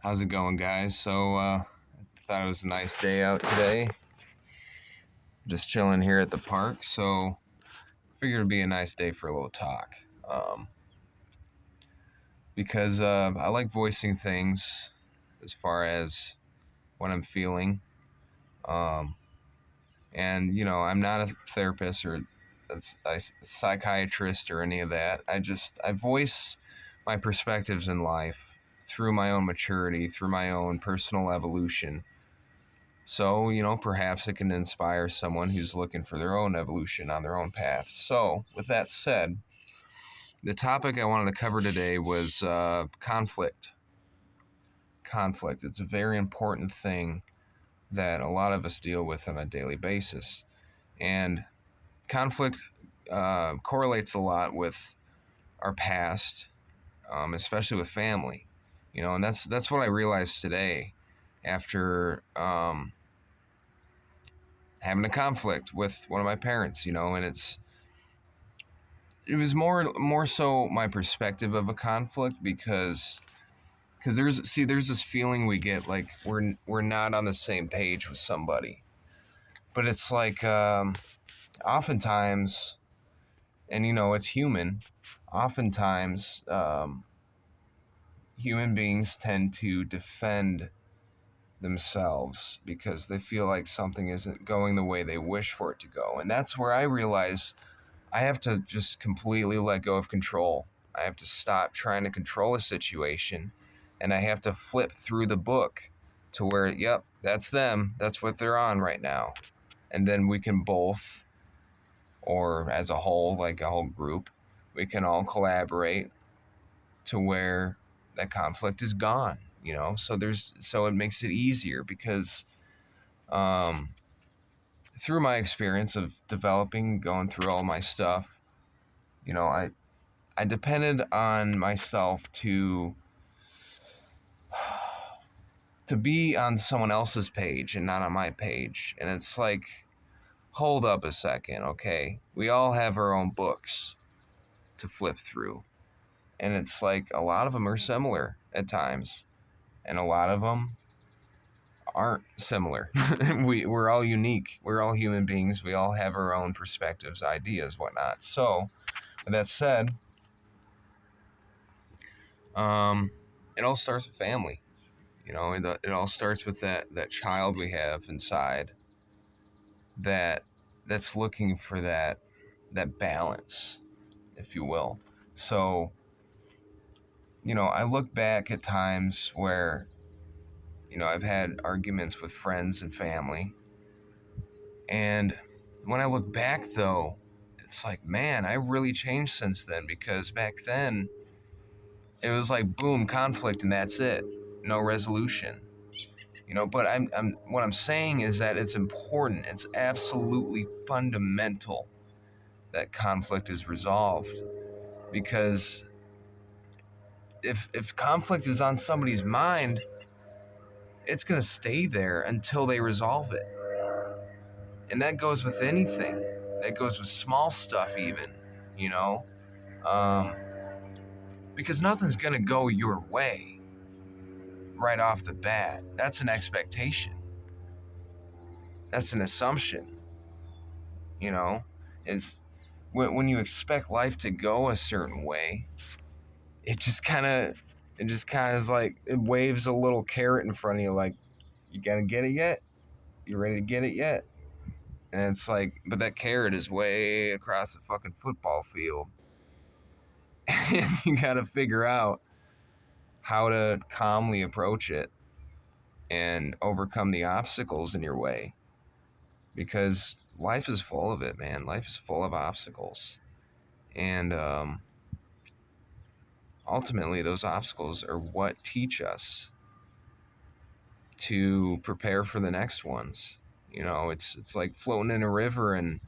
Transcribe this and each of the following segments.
How's it going, guys? I thought it was a nice day out today. Just chilling here at the park, so figured it'd be a nice day for a little talk. Um, because I like voicing things as far as what I'm feeling. Um, I'm not a therapist or a psychiatrist or any of that. I voice my perspectives in life through my own maturity, through my own personal evolution. So, perhaps it can inspire someone who's looking for their own evolution on their own path. So, with that said, the topic I wanted to cover today was conflict. Conflict. It's a very important thing that a lot of us deal with on a daily basis. And conflict correlates a lot with our past, especially with family. And that's what I realized today after having a conflict with one of my parents, and it was more so my perspective of a conflict because there's this feeling we get like we're not on the same page with somebody. But it's like oftentimes, and it's human, oftentimes human beings tend to defend themselves because they feel like something isn't going the way they wish for it to go. And that's where I realize I have to just completely let go of control. I have to stop trying to control a situation, and I have to flip through the book to where, yep, that's them. That's what they're on right now. And then we can both, or as a whole, like a whole group, we can all collaborate to where that conflict is gone, so it makes it easier because through my experience of going through all my stuff, I depended on myself to be on someone else's page and not on my page. And it's like, hold up a second, okay? We all have our own books to flip through. And it's like a lot of them are similar at times, and a lot of them aren't similar. We're all unique. We're all human beings. We all have our own perspectives, ideas, whatnot. So, with that said, it all starts with family. It all starts with that child we have inside that's looking for that balance, if you will. So, I look back at times where, I've had arguments with friends and family. And when I look back, though, it's like, man, I really changed since then, because back then it was like, boom, conflict, and that's it. No resolution. But what I'm saying is that it's important. It's absolutely fundamental that conflict is resolved, because if conflict is on somebody's mind, it's going to stay there until they resolve it. And that goes with anything. That goes with small stuff even, um, because nothing's going to go your way right off the bat. That's an expectation. That's an assumption. It's when you expect life to go a certain way, it just kind of is like, it waves a little carrot in front of you, like, you gonna get it yet? You ready to get it yet? And it's like, but that carrot is way across the fucking football field. And you gotta figure out how to calmly approach it and overcome the obstacles in your way. Because life is full of it, man. Life is full of obstacles. And ultimately, those obstacles are what teach us to prepare for the next ones. It's like floating in a river, and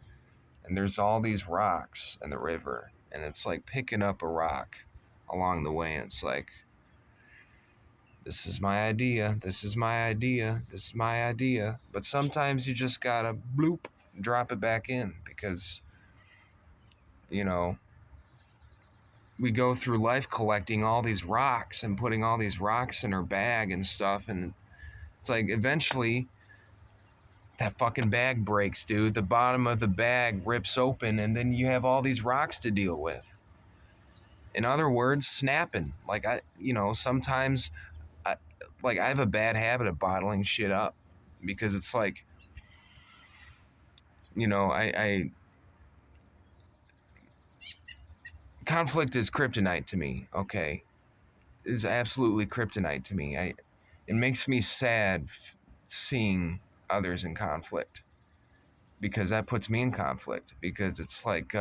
there's all these rocks in the river, and it's like picking up a rock along the way, and it's like, this is my idea, this is my idea, this is my idea. But sometimes you just gotta bloop, drop it back in, because we go through life collecting all these rocks and putting all these rocks in our bag and stuff, and it's like eventually that fucking bag breaks, dude. The bottom of the bag rips open, and then you have all these rocks to deal with. In other words, snapping. Like sometimes I have a bad habit of bottling shit up, because it's like, I conflict is kryptonite to me. Okay, is absolutely kryptonite to me. It makes me sad seeing others in conflict, because that puts me in conflict, because it's like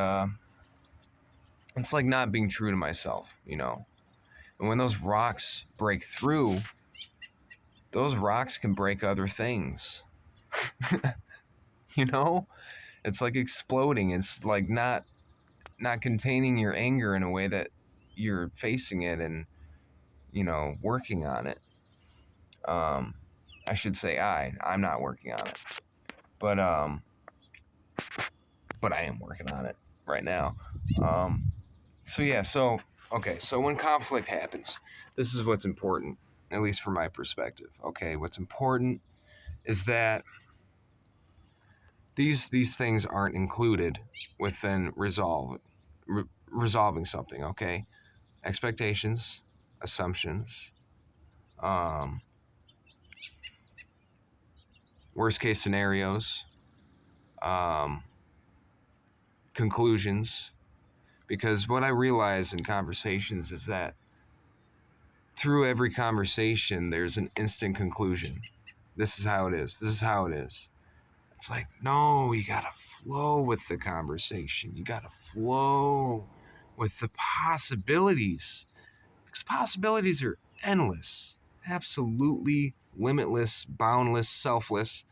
not being true to myself, And when those rocks break through, those rocks can break other things. It's like exploding. It's like not containing your anger in a way that you're facing it and working on it. I should say I'm not working on it, but I am working on it right now. So when conflict happens, this is what's important, at least from my perspective. Okay, what's important is that these things aren't included within resolving something. Okay, expectations, assumptions, um, worst case scenarios, um, conclusions. Because what I realize in conversations is that through every conversation, there's an instant conclusion. This is how it is. This is how it is. It's like, no, you gotta flow with the conversation. You gotta flow with the possibilities. Because possibilities are endless, absolutely limitless, boundless, selfless.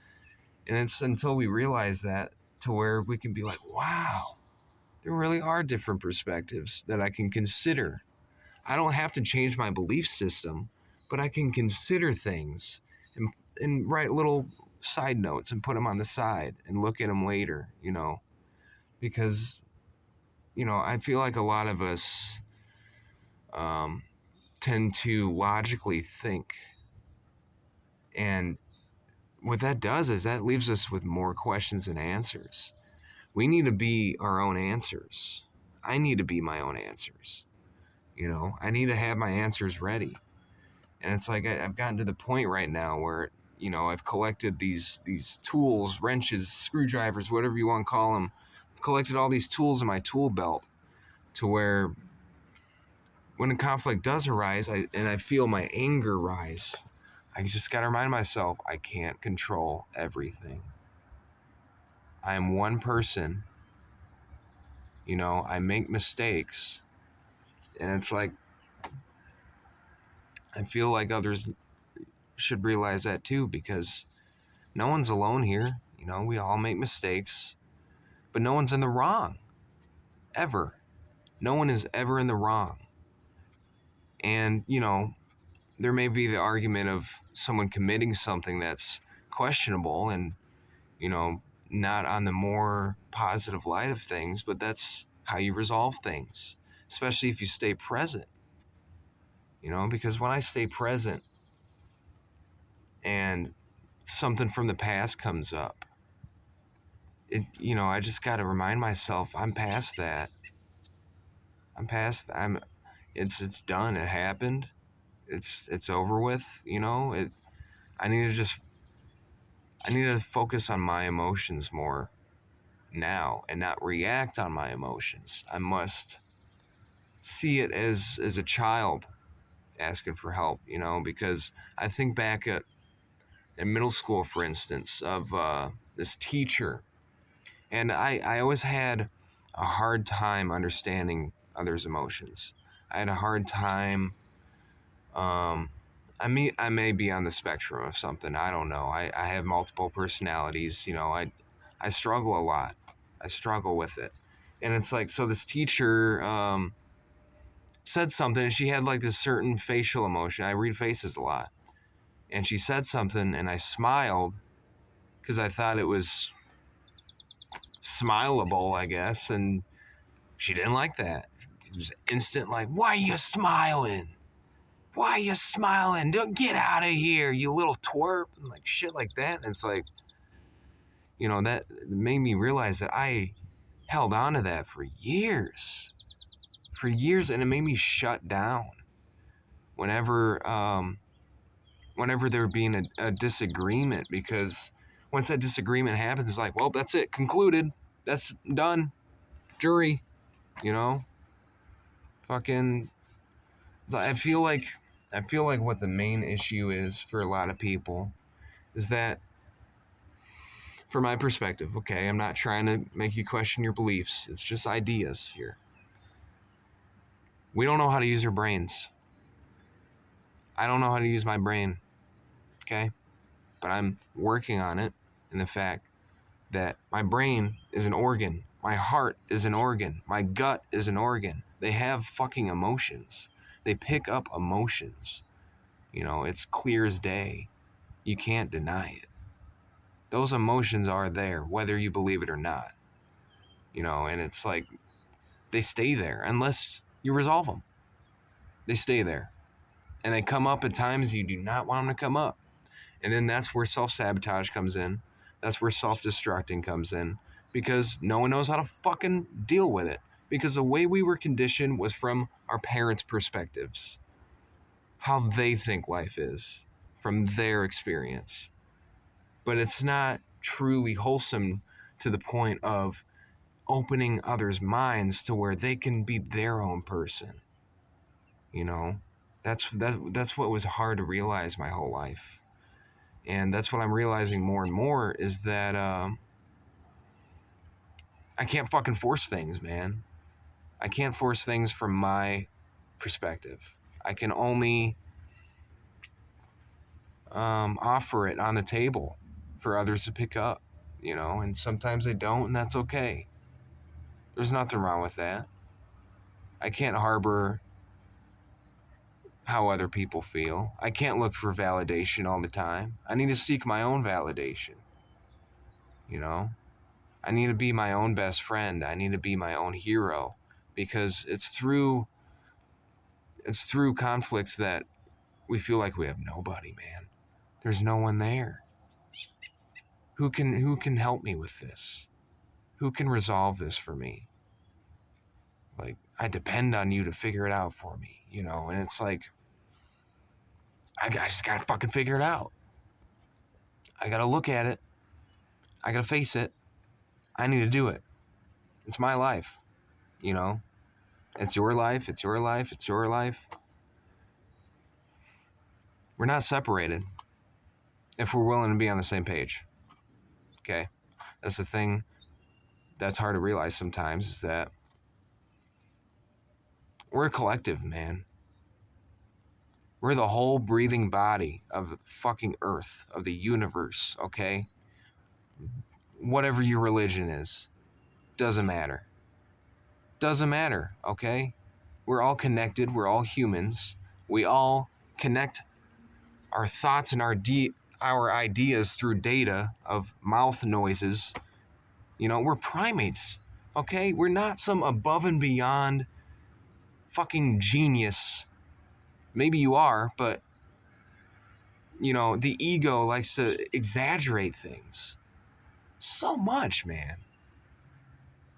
And it's until we realize that to where we can be like, wow, there really are different perspectives that I can consider. I don't have to change my belief system, but I can consider things and write little side notes and put them on the side and look at them later, because, I feel like a lot of us tend to logically think. And what that does is that leaves us with more questions than answers. We need to be our own answers. I need to be my own answers. I need to have my answers ready. And it's like I've gotten to the point right now where, I've collected these tools, wrenches, screwdrivers, whatever you want to call them. I've collected all these tools in my tool belt to where when a conflict does arise, I feel my anger rise, I just got to remind myself, I can't control everything. I am one person. I make mistakes. And it's like, I feel like others should realize that too, because no one's alone here. We all make mistakes, but no one's in the wrong, ever. No one is ever in the wrong. And, there may be the argument of someone committing something that's questionable and, not on the more positive light of things, but that's how you resolve things, especially if you stay present, because when I stay present and something from the past comes up, I just got to remind myself I'm past that. It's done. It happened. It's over with. I need to just I need to focus on my emotions more now and not react on my emotions. I must see it as a child asking for help, because I think back in middle school, for instance, of this teacher, and I always had a hard time understanding others' emotions. I had a hard time. I may be on the spectrum of something. I don't know. I have multiple personalities. I struggle a lot. I struggle with it. And it's like, so this teacher said something, and she had like this certain facial emotion. I read faces a lot. And she said something, and I smiled because I thought it was smileable, I guess. And she didn't like that. Just instant like, why are you smiling? Why are you smiling? Don't get out of here, you little twerp. And like shit like that. And it's like, that made me realize that I held on to that for years. And it made me shut down whenever there being a disagreement, because once that disagreement happens, it's like, well, that's it, concluded, that's done, jury, fucking. I feel like what the main issue is for a lot of people is that, from my perspective, okay, I'm not trying to make you question your beliefs, it's just ideas here. We don't know how to use our brains. I don't know how to use my brain, okay? But I'm working on it, in the fact that my brain is an organ, my heart is an organ, my gut is an organ. They have fucking emotions. They pick up emotions. It's clear as day. You can't deny it. Those emotions are there, whether you believe it or not. And it's like, they stay there unless you resolve them. They stay there. And they come up at times you do not want them to come up. And then that's where self-sabotage comes in. That's where self-destructing comes in. Because no one knows how to fucking deal with it. Because the way we were conditioned was from our parents' perspectives. How they think life is. From their experience. But it's not truly wholesome to the point of opening others' minds to where they can be their own person. That's what was hard to realize my whole life. And that's what I'm realizing more and more, is that I can't fucking force things, man. I can't force things from my perspective. I can only offer it on the table for others to pick up, and sometimes they don't, and that's okay. There's nothing wrong with that. I can't harbor how other people feel. I can't look for validation all the time. I need to seek my own validation. I need to be my own best friend. I need to be my own hero, because it's through conflicts that we feel like we have nobody, man. There's no one there. Who can help me with this? Who can resolve this for me? Like, I depend on you to figure it out for me, and it's like, I just gotta fucking figure it out. I gotta look at it. I gotta face it. I need to do it. It's my life, It's your life, it's your life, it's your life. We're not separated if we're willing to be on the same page, okay? That's the thing that's hard to realize sometimes, is that we're a collective, man. We're the whole breathing body of the fucking earth, of the universe, okay? Whatever your religion is, doesn't matter. Doesn't matter, okay? We're all connected, we're all humans. We all connect our thoughts and our ideas through data of mouth noises. We're primates, okay? We're not some above and beyond fucking genius. Maybe you are, but the ego likes to exaggerate things so much, man.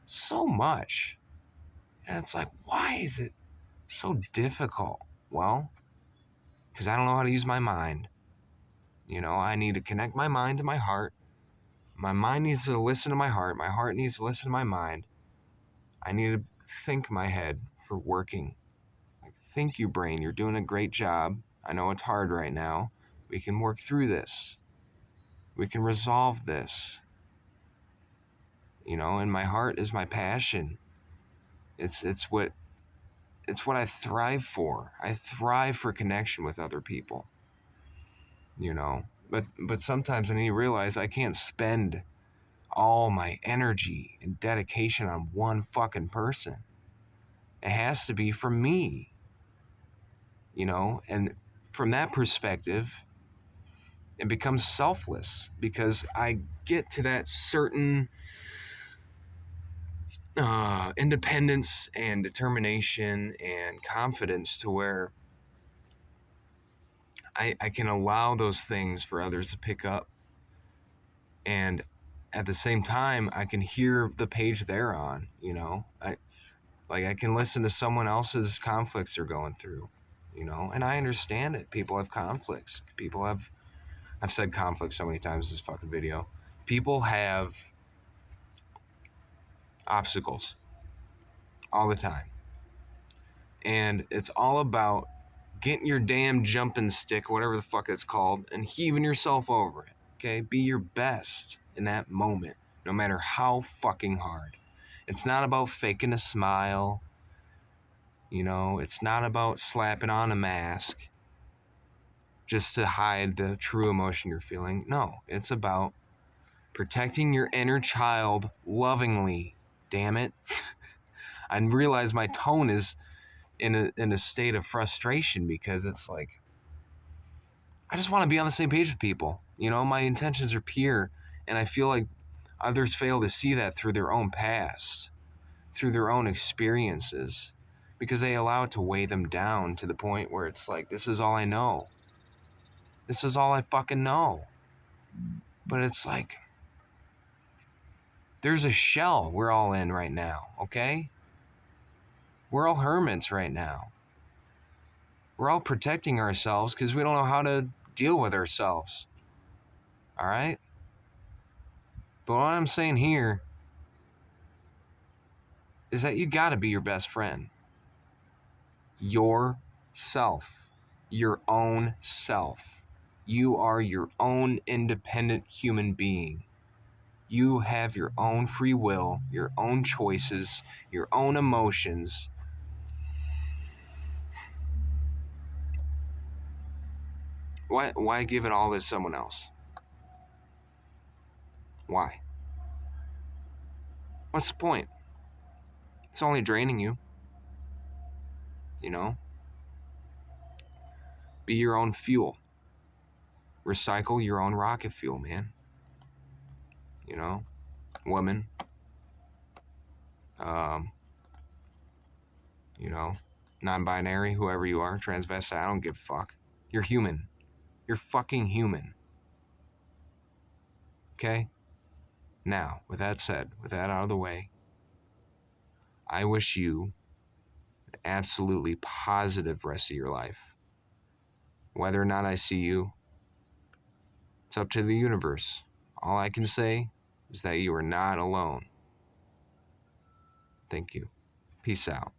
So much. And it's like, why is it so difficult? Well, because I don't know how to use my mind. I need to connect my mind to my heart. My mind needs to listen to my heart. My heart needs to listen to my mind. I need to think my head for working. Like, think, you brain, you're doing a great job. I know it's hard right now. We can work through this. We can resolve this. And my heart is my passion. It's what I thrive for. I thrive for connection with other people. But sometimes I need to realize I can't spend all my energy and dedication on one fucking person. It has to be for me. And from that perspective, it becomes selfless, because I get to that certain independence and determination and confidence to where I can allow those things for others to pick up. And at the same time, I can hear the page they're on, you know? I can listen to someone else's conflicts they're going through, you know? And I understand it. People have conflicts. I've said conflict so many times in this fucking video. People have obstacles all the time. And it's all about getting your damn jumping stick, whatever the fuck it's called, and heaving yourself over it. Okay? Be your best in that moment, no matter how fucking hard. It's not about faking a smile. You know, it's not about slapping on a mask just to hide the true emotion you're feeling. No, it's about protecting your inner child lovingly. Damn it. I realize my tone is in a state of frustration because it's like I just want to be on the same page with people. You know, my intentions are pure, and I feel like others fail to see that through their own past, through their own experiences, because they allow it to weigh them down to the point where it's like, this is all I know. This is all I fucking know. But it's like, there's a shell we're all in right now, okay? We're all hermits right now. We're all protecting ourselves because we don't know how to deal with ourselves. All right? But what I'm saying here is that you gotta be your best friend. Yourself. Your own self. You are your own independent human being. You have your own free will, your own choices, your own emotions. Why give it all to someone else? Why? What's the point? It's only draining you. You know? Be your own fuel. Recycle your own rocket fuel, man. You know? Woman. You know? Non-binary, whoever you are, transvestite, I don't give a fuck. You're human. You're fucking human. Okay? Now, with that said, with that out of the way, I wish you an absolutely positive rest of your life. Whether or not I see you, it's up to the universe. All I can say is that you are not alone. Thank you. Peace out.